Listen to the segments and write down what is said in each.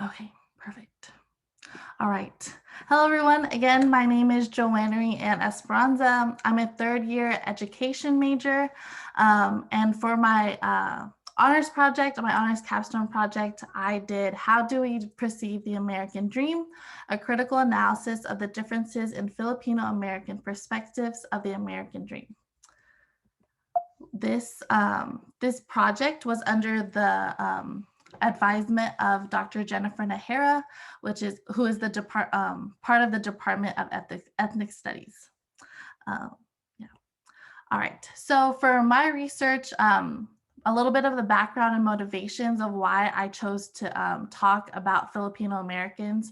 Okay, perfect. All right. Hello, everyone. Again, my name is Joannary and Esperanza. I'm a third-year education major. And for my honors project, my honors capstone project, I did How Do We Perceive the American Dream? A critical analysis of the differences in Filipino-American perspectives of the American Dream. This project was under the advisement of Dr. Jennifer Nahara, who is the part of the Department of Ethnic Studies. Yeah. All right. So for my research, a little bit of the background and motivations of why I chose to talk about Filipino Americans.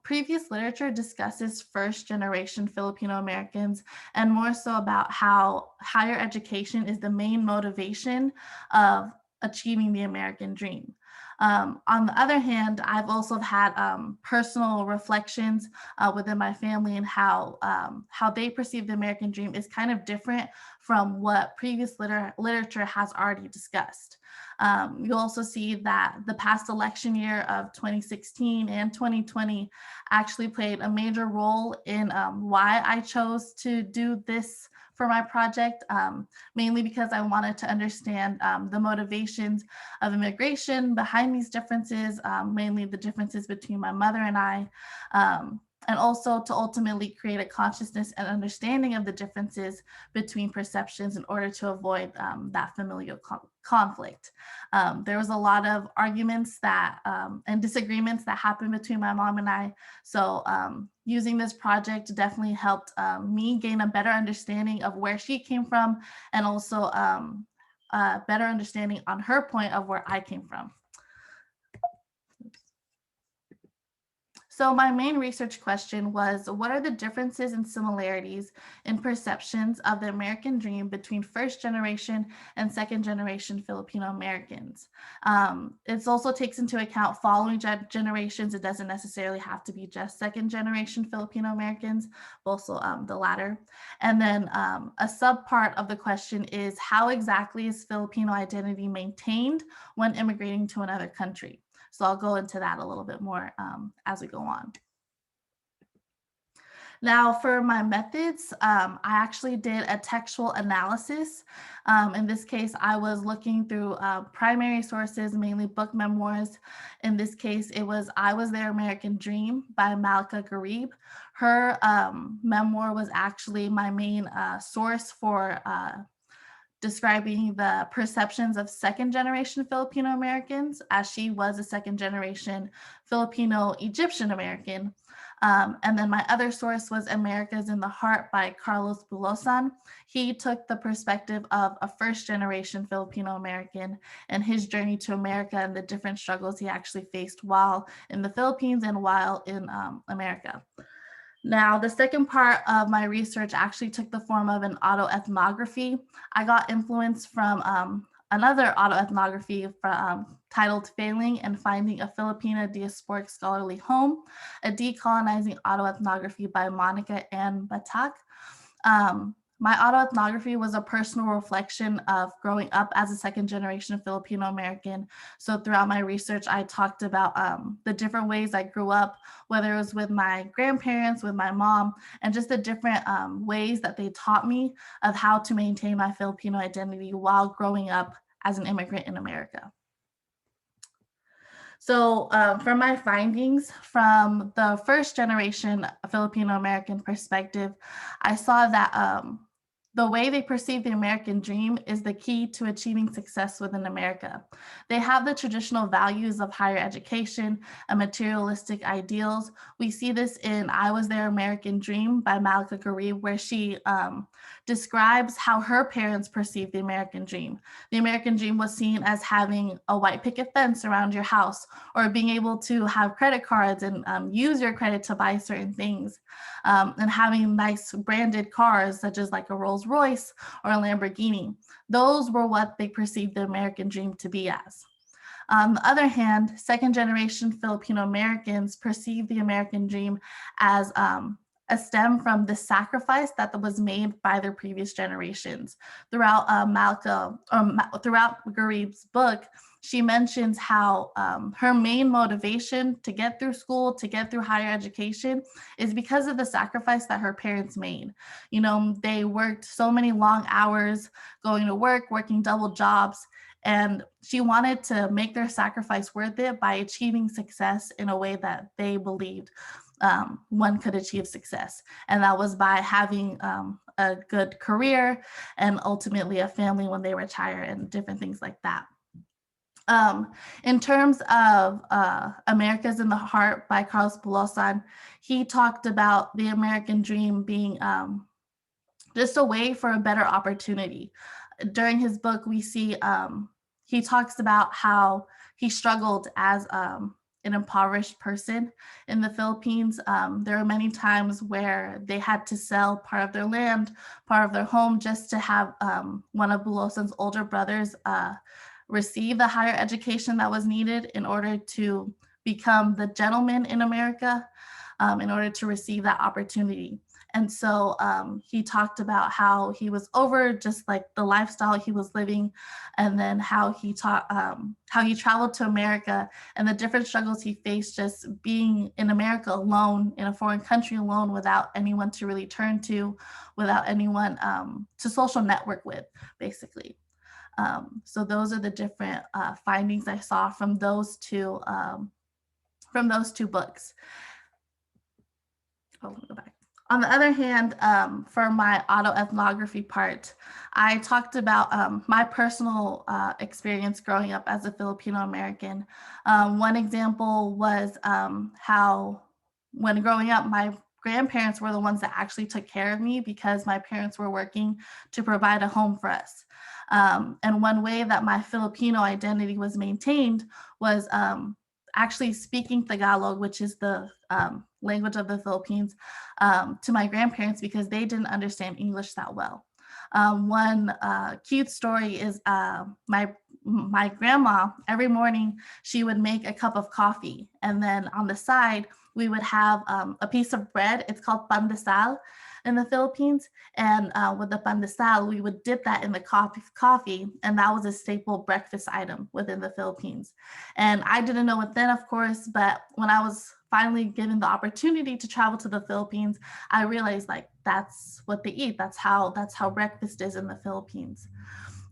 Previous literature discusses first generation Filipino Americans and more so about how higher education is the main motivation of achieving the American dream. On the other hand, I've also had personal reflections within my family and how they perceive the American dream is kind of different from what previous literature has already discussed. You'll also see that the past election year of 2016 and 2020 actually played a major role in why I chose to do this for my project, mainly because I wanted to understand the motivations of immigration behind these differences, mainly the differences between my mother and I, and also to ultimately create a consciousness and understanding of the differences between perceptions in order to avoid that familial conflict. There was a lot of arguments and disagreements that happened between my mom and I. So using this project definitely helped me gain a better understanding of where she came from and also a better understanding on her point of where I came from. So my main research question was, what are the differences and similarities in perceptions of the American dream between first generation and second generation Filipino Americans? It also takes into account following generations. It doesn't necessarily have to be just second generation Filipino Americans, but also the latter. And then a subpart of the question is, how exactly is Filipino identity maintained when immigrating to another country? So I'll go into that a little bit more as we go on. Now for my methods, I actually did a textual analysis. In this case, I was looking through primary sources, mainly book memoirs. In this case, it was I Was Their American Dream by Malka Gharib. Her memoir was actually my main source for describing the perceptions of second generation Filipino Americans, as she was a second generation Filipino Egyptian American. And then my other source was America's in the Heart by Carlos Bulosan. He took the perspective of a first generation Filipino American and his journey to America and the different struggles he actually faced while in the Philippines and while in America. Now, the second part of my research actually took the form of an autoethnography. I got influence from another autoethnography titled Failing and Finding a Filipina Diasporic Scholarly Home, a decolonizing autoethnography by Monica Ann Batak. My autoethnography was a personal reflection of growing up as a second generation Filipino American. So throughout my research, I talked about the different ways I grew up, whether it was with my grandparents, with my mom, and just the different ways that they taught me of how to maintain my Filipino identity while growing up as an immigrant in America. So for my findings from the first generation Filipino American perspective, I saw that the way they perceive the American dream is the key to achieving success within America. They have the traditional values of higher education and materialistic ideals. We see this in I Was Their American Dream by Malka Gharib, where she describes how her parents perceived the American dream. The American dream was seen as having a white picket fence around your house, or being able to have credit cards and use your credit to buy certain things, and having nice branded cars such as like a Rolls Royce or a Lamborghini. Those were what they perceived the American dream to be as. On the other hand, second generation Filipino Americans perceive the American dream as a stem from the sacrifice that was made by their previous generations. Throughout throughout Gharib's book, she mentions how her main motivation to get through school, to get through higher education, is because of the sacrifice that her parents made. You know, they worked so many long hours going to work, working double jobs, and she wanted to make their sacrifice worth it by achieving success in a way that they believed one could achieve success. And that was by having a good career and ultimately a family when they retire and different things like that. In terms of America's in the Heart by Carlos Bulosan, he talked about the American dream being just a way for a better opportunity. During his book, we see he talks about how he struggled as an impoverished person in the Philippines. There were many times where they had to sell part of their land, part of their home, just to have one of Bulosan's older brothers receive the higher education that was needed in order to become the gentleman in America, in order to receive that opportunity. And so he talked about how he was over just like the lifestyle he was living, and then how he traveled to America and the different struggles he faced just being in America alone, in a foreign country alone, without anyone to really turn to, without anyone to social network with, basically. So those are the different findings I saw from those two books. Oh, let me go back. On the other hand, for my autoethnography part, I talked about my personal experience growing up as a Filipino American. One example was how, when growing up, my grandparents were the ones that actually took care of me because my parents were working to provide a home for us. And one way that my Filipino identity was maintained was actually speaking Tagalog, which is the language of the Philippines, to my grandparents because they didn't understand English that well. One cute story is my grandma, every morning, she would make a cup of coffee. And then on the side, we would have a piece of bread. It's called pandesal in the Philippines. And with the pandesal, we would dip that in the coffee. And that was a staple breakfast item within the Philippines. And I didn't know it then, of course, but when I was finally given the opportunity to travel to the Philippines, I realized like that's what they eat. That's how breakfast is in the Philippines.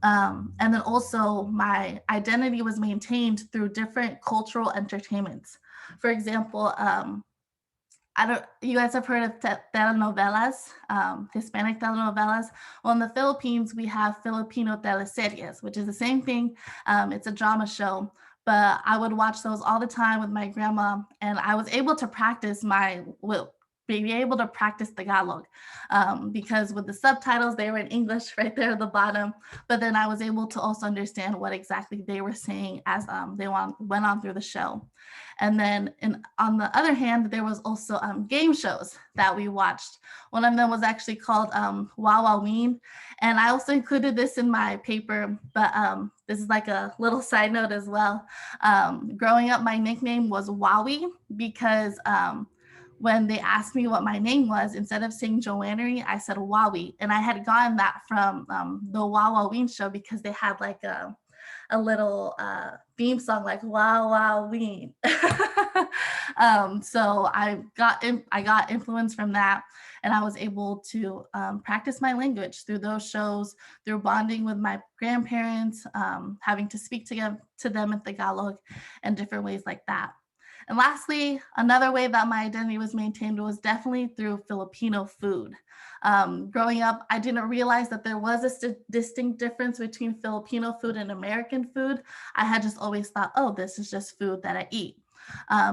And then also my identity was maintained through different cultural entertainments. For example, you guys have heard of telenovelas, Hispanic telenovelas. Well, in the Philippines, we have Filipino teleseries, which is the same thing. It's a drama show, but I would watch those all the time with my grandma, and I was able to practice be able to practice Tagalog because with the subtitles, they were in English right there at the bottom. But then I was able to also understand what exactly they were saying as they went on through the show. And then on the other hand, there was also game shows that we watched. One of them was actually called Wawaween. And I also included this in my paper, but this is like a little side note as well. Growing up, my nickname was Wowie because when they asked me what my name was, instead of saying Joannary, I said Wowie. And I had gotten that from the Wawaween show because they had like a little theme song like Wow Wow Ween. So I got influence from that, and I was able to practice my language through those shows, through bonding with my grandparents, having to speak to them in Tagalog, and different ways like that. And lastly, another way that my identity was maintained was definitely through Filipino food. Growing up, I didn't realize that there was a distinct difference between Filipino food and American food. I had just always thought, oh, this is just food that I eat.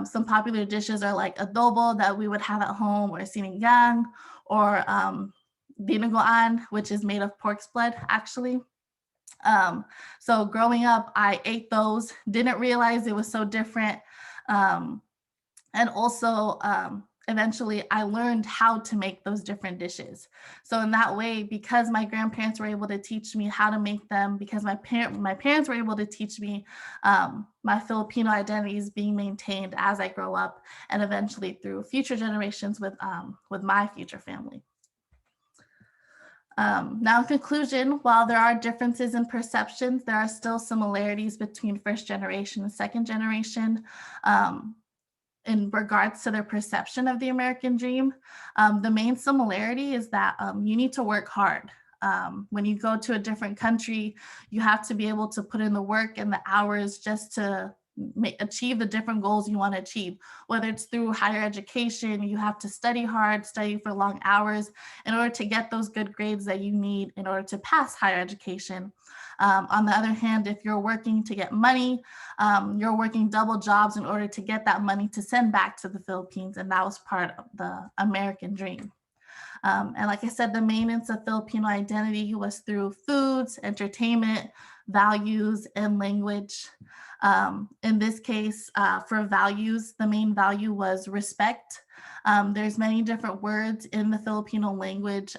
Some popular dishes are like adobo that we would have at home, or sinigang, or dinuguan, which is made of pork's blood, actually. So growing up, I ate those, didn't realize it was so different. And also, eventually, I learned how to make those different dishes. So in that way, because my grandparents were able to teach me how to make them, because my parents were able to teach me, my Filipino identity is being maintained as I grow up, and eventually through future generations with my future family. Now, in conclusion, while there are differences in perceptions, there are still similarities between first generation and second generation in regards to their perception of the American dream. The main similarity is that you need to work hard. When you go to a different country, you have to be able to put in the work and the hours just to achieve the different goals you want to achieve. Whether it's through higher education, you have to study hard, study for long hours in order to get those good grades that you need in order to pass higher education. On the other hand, if you're working to get money, you're working double jobs in order to get that money to send back to the Philippines, and that was part of the American dream. And like I said, the maintenance of Filipino identity was through foods, entertainment, values, and language. In this case, for values, the main value was respect. There's many different words in the Filipino language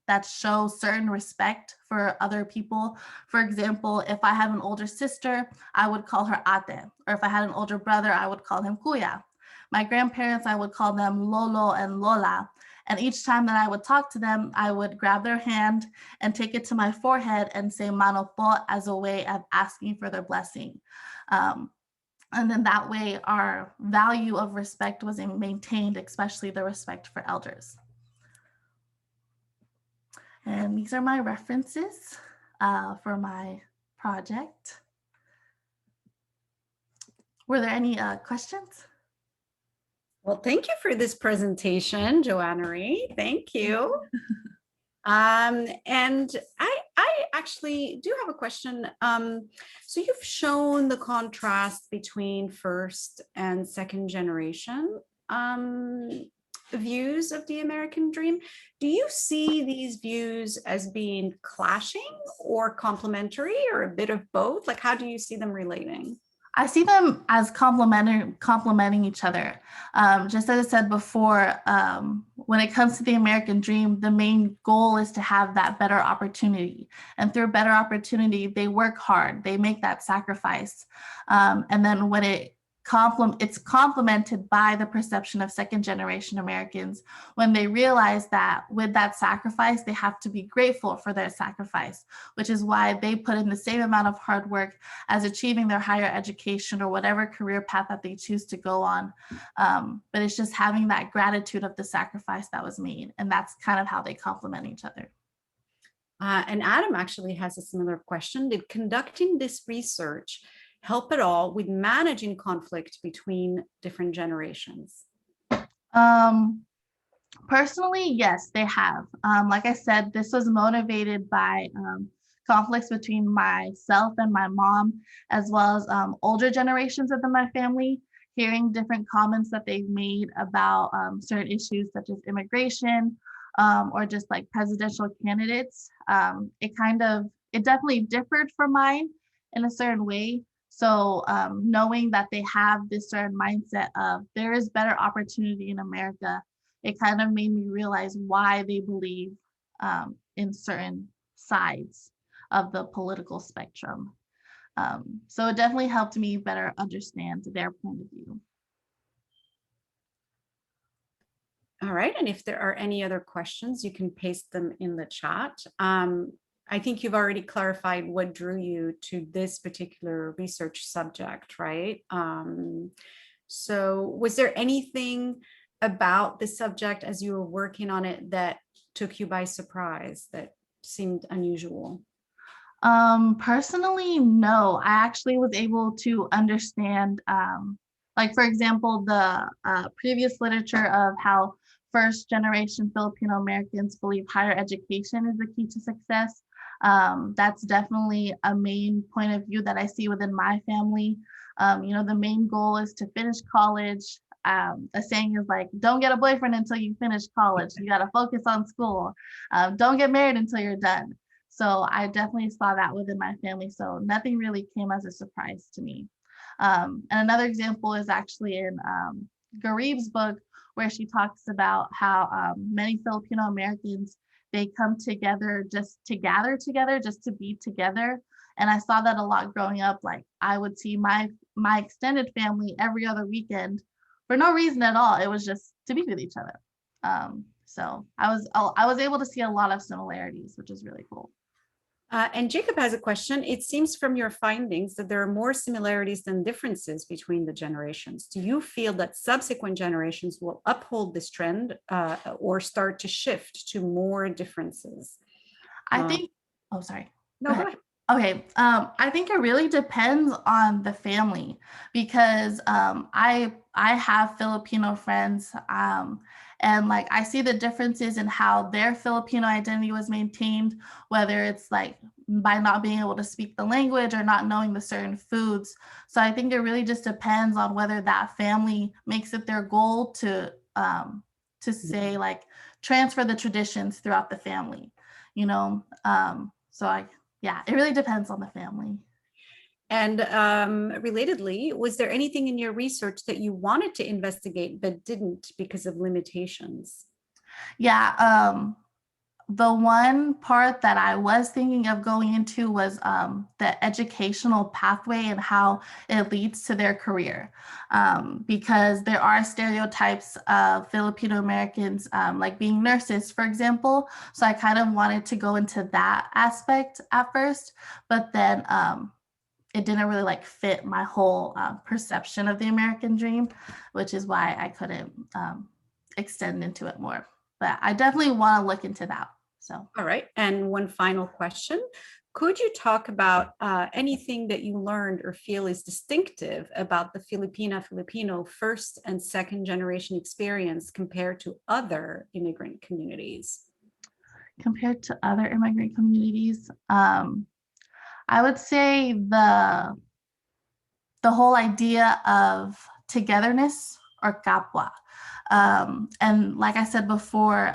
that show certain respect for other people. For example, if I have an older sister, I would call her ate, or if I had an older brother, I would call him kuya. My grandparents, I would call them lolo and lola. And each time that I would talk to them, I would grab their hand and take it to my forehead and say mano po as a way of asking for their blessing. Um, and then that way, our value of respect was maintained, especially the respect for elders. And these are my references for my project. Were there any questions? Well, thank you for this presentation, Joannary. Thank you. And I actually do have a question. So you've shown the contrast between first and second generation views of the American dream. Do you see these views as being clashing or complementary or a bit of both? Like, how do you see them relating? I see them as complementing each other. Just as I said before, when it comes to the American dream, the main goal is to have that better opportunity. And through better opportunity, they work hard, they make that sacrifice. And then when it's complemented by the perception of second generation Americans when they realize that with that sacrifice, they have to be grateful for their sacrifice, which is why they put in the same amount of hard work as achieving their higher education or whatever career path that they choose to go on. But it's just having that gratitude of the sacrifice that was made. And that's kind of how they complement each other. And Adam actually has a similar question. Did conducting this research help at all with managing conflict between different generations? Personally, yes, they have. Like I said, this was motivated by conflicts between myself and my mom, as well as older generations within my family, hearing different comments that they've made about certain issues such as immigration or just like presidential candidates. It definitely differed from mine in a certain way. So knowing that they have this certain mindset of there is better opportunity in America, it kind of made me realize why they believe in certain sides of the political spectrum. So it definitely helped me better understand their point of view. All right, and if there are any other questions, you can paste them in the chat. I think you've already clarified what drew you to this particular research subject, right? So was there anything about the subject as you were working on it that took you by surprise, that seemed unusual? Personally, no. I actually was able to understand, like for example, the previous literature of how first generation Filipino Americans believe higher education is the key to success. That's definitely a main point of view that I see within my family. The main goal is to finish college. A saying is like, don't get a boyfriend until you finish college. You got to focus on school. Don't get married until you're done. So I definitely saw that within my family. So nothing really came as a surprise to me. And another example is actually in Garib's book, where she talks about how many Filipino Americans, they come together just to gather together, just to be together. And I saw that a lot growing up. Like I would see my extended family every other weekend for no reason at all. It was just to be with each other. So I was able to see a lot of similarities, which is really cool. And Jacob has a question. It seems from your findings that there are more similarities than differences between the generations. Do you feel that subsequent generations will uphold this trend or start to shift to more differences? I Uh, think, oh, sorry. Go no, go ahead. ahead. Okay, I think it really depends on the family because I have Filipino friends, and like I see the differences in how their Filipino identity was maintained, whether it's like by not being able to speak the language or not knowing the certain foods. So I think it really just depends on whether that family makes it their goal to say like transfer the traditions throughout the family, you know. So I Yeah, it really depends on the family. And relatedly, was there anything in your research that you wanted to investigate but didn't because of limitations? Yeah, the one part that I was thinking of going into was the educational pathway and how it leads to their career. Because there are stereotypes of Filipino Americans like being nurses, for example. So I kind of wanted to go into that aspect at first, but then it didn't really like fit my whole perception of the American dream, which is why I couldn't extend into it more. But I definitely want to look into that. So, All right. And one final question. Could you talk about anything that you learned or feel is distinctive about the Filipino first and second generation experience compared to other immigrant communities? compared to other immigrant communities, I would say the whole idea of togetherness or kapwa. And like I said before,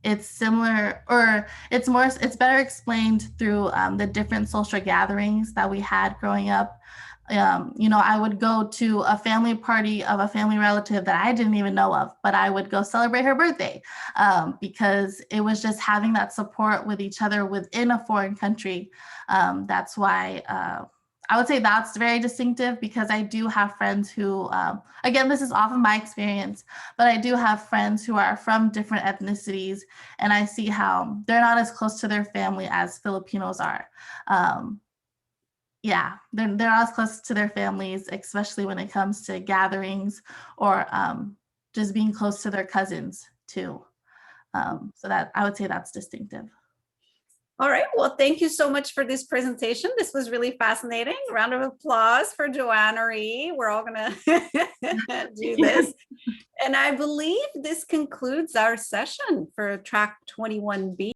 it's similar or it's better explained through the different social gatherings that we had growing up. You know, I would go to a family party of a family relative that I didn't even know of, but I would go celebrate her birthday because it was just having that support with each other within a foreign country. That's why I would say that's very distinctive because I do have friends who, again, this is off of my experience, but I do have friends who are from different ethnicities, and I see how they're not as close to their family as Filipinos are. Um, yeah, they're not as close to their families, especially when it comes to gatherings or just being close to their cousins too. So that I would say that's distinctive. All right. Well, thank you so much for this presentation. This was really fascinating. Round of applause for Joannary. We're all going to do this. And I believe this concludes our session for track 21B.